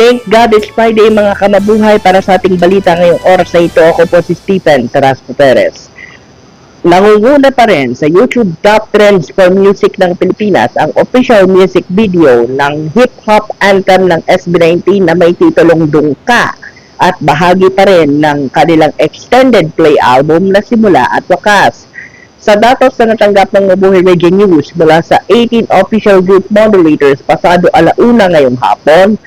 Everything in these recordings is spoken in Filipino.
Thank God it's Friday mga kamabuhay para sa ating balita ngayong oras na ito. Ako po si Stephen Tarasco Perez. Nangunguna pa rin sa YouTube Top Trends for Music ng Pilipinas ang official music video ng hip-hop anthem ng SB19 na may titulong Dungka at bahagi pa rin ng kanilang extended play album na Simula at Wakas. Sa datos na natanggap ng Mabuhay Radio News mula sa 18 official group moderators pasado alauna ngayong hapon,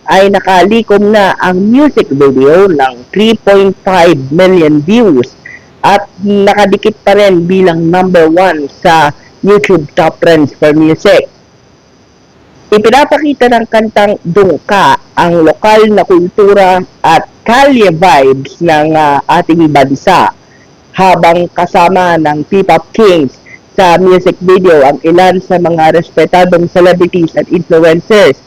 ay nakalikom na ang music video ng 3.5 million views at nakadikit pa rin bilang number 1 sa YouTube Top Trends for Music. Ipinapakita ng kantang Dungka ang lokal na kultura at kalye vibes ng ating bansa, habang kasama ng P-Pop Kings sa music video ang ilan sa mga respetadong celebrities at influencers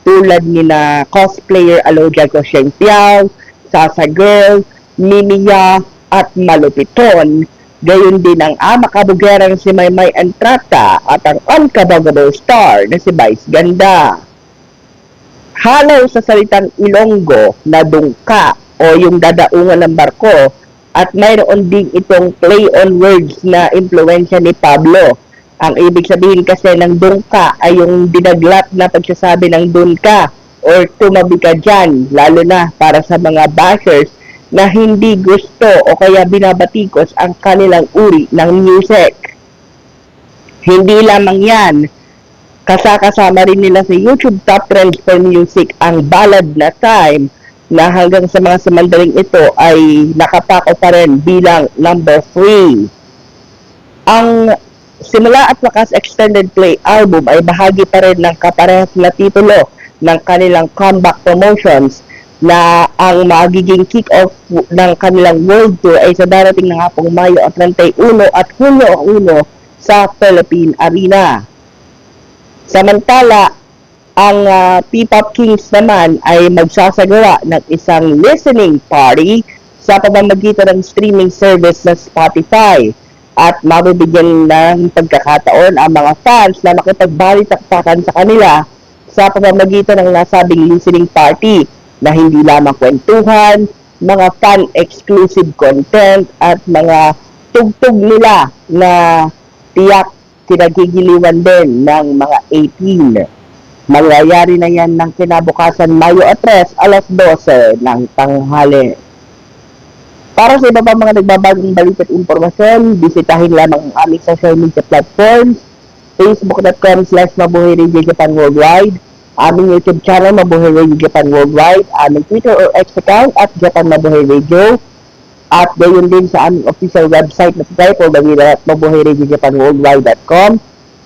tulad ni na cosplayer Alodia Coscientiao, Sasa Girl, Mimiya at Malupiton, gayon din ang ama kabugerang si Maymay Entrata at ang unkabagable star na si Vice Ganda. Halaw sa salitang Ilonggo na Dungka o yung dadaungan ng barko, at mayroon din itong play on words na impluensya ni Pablo. Ang ibig sabihin kasi ng Dungka ay yung dinaglat na pagsasabi ng dun ka or tumabi ka dyan, lalo na para sa mga bashers na hindi gusto o kaya binabatikos ang kanilang uri ng music. Hindi lamang yan, kasama rin nila sa YouTube Top Trends for Music ang ballad na Time, na hanggang sa mga samandaling ito ay nakapako pa rin bilang number 3. Ang Simula at Wakas Extended Play Album ay bahagi pa rin ng kaparehas na titulo ng kanilang comeback promotions na ang magiging kick-off ng kanilang world tour ay sa darating na nga pong Mayo 31 at Hunyo 1 sa Philippine Arena. Samantala, ang P-Pop Kings naman ay magsasagawa ng isang listening party sa pamamagitan ng streaming service na Spotify, at mabibigyan ng pagkakataon ang mga fans na makipagbalitaktakan sa kanila sa pamamagitan ng nasabing listening party na hindi lamang kwentuhan, mga fan-exclusive content at mga tugtog nila na tiyak kinagigiliwan din ng mga 18. Mangyayari na yan ng kinabukasan Mayo 3, alas 12 ng tanghali. Para sa iba pa mga nagbabagong balita at impormasyon, bisitahin lamang ang aming social media platforms: facebook.com/Mabuhay Radio Japan Worldwide, aming YouTube channel Mabuhay Radio Japan Worldwide, aming Twitter or X account at Japan Mabuhay Radio, at gayon din sa aming official website na www.mabuhayradiojapanworldwide.com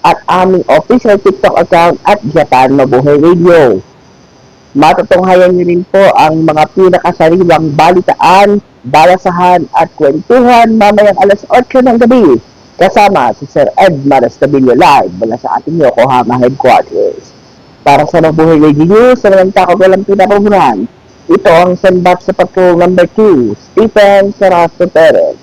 at aming official TikTok account at Japan Mabuhay Radio. Matutunghayan niyo rin po ang mga pinakasariwang balitaan, balasahan at kwentuhan mamayang alas 8 ng gabi kasama si Sir Ed Marastabilio live mula sa ating Yokohama headquarters. Para sa Mabuhay Radio News, sa mga takot walang pinapamunan, ito ang Sandbox sa Patrol number 2, Stephen Tarasco Perez.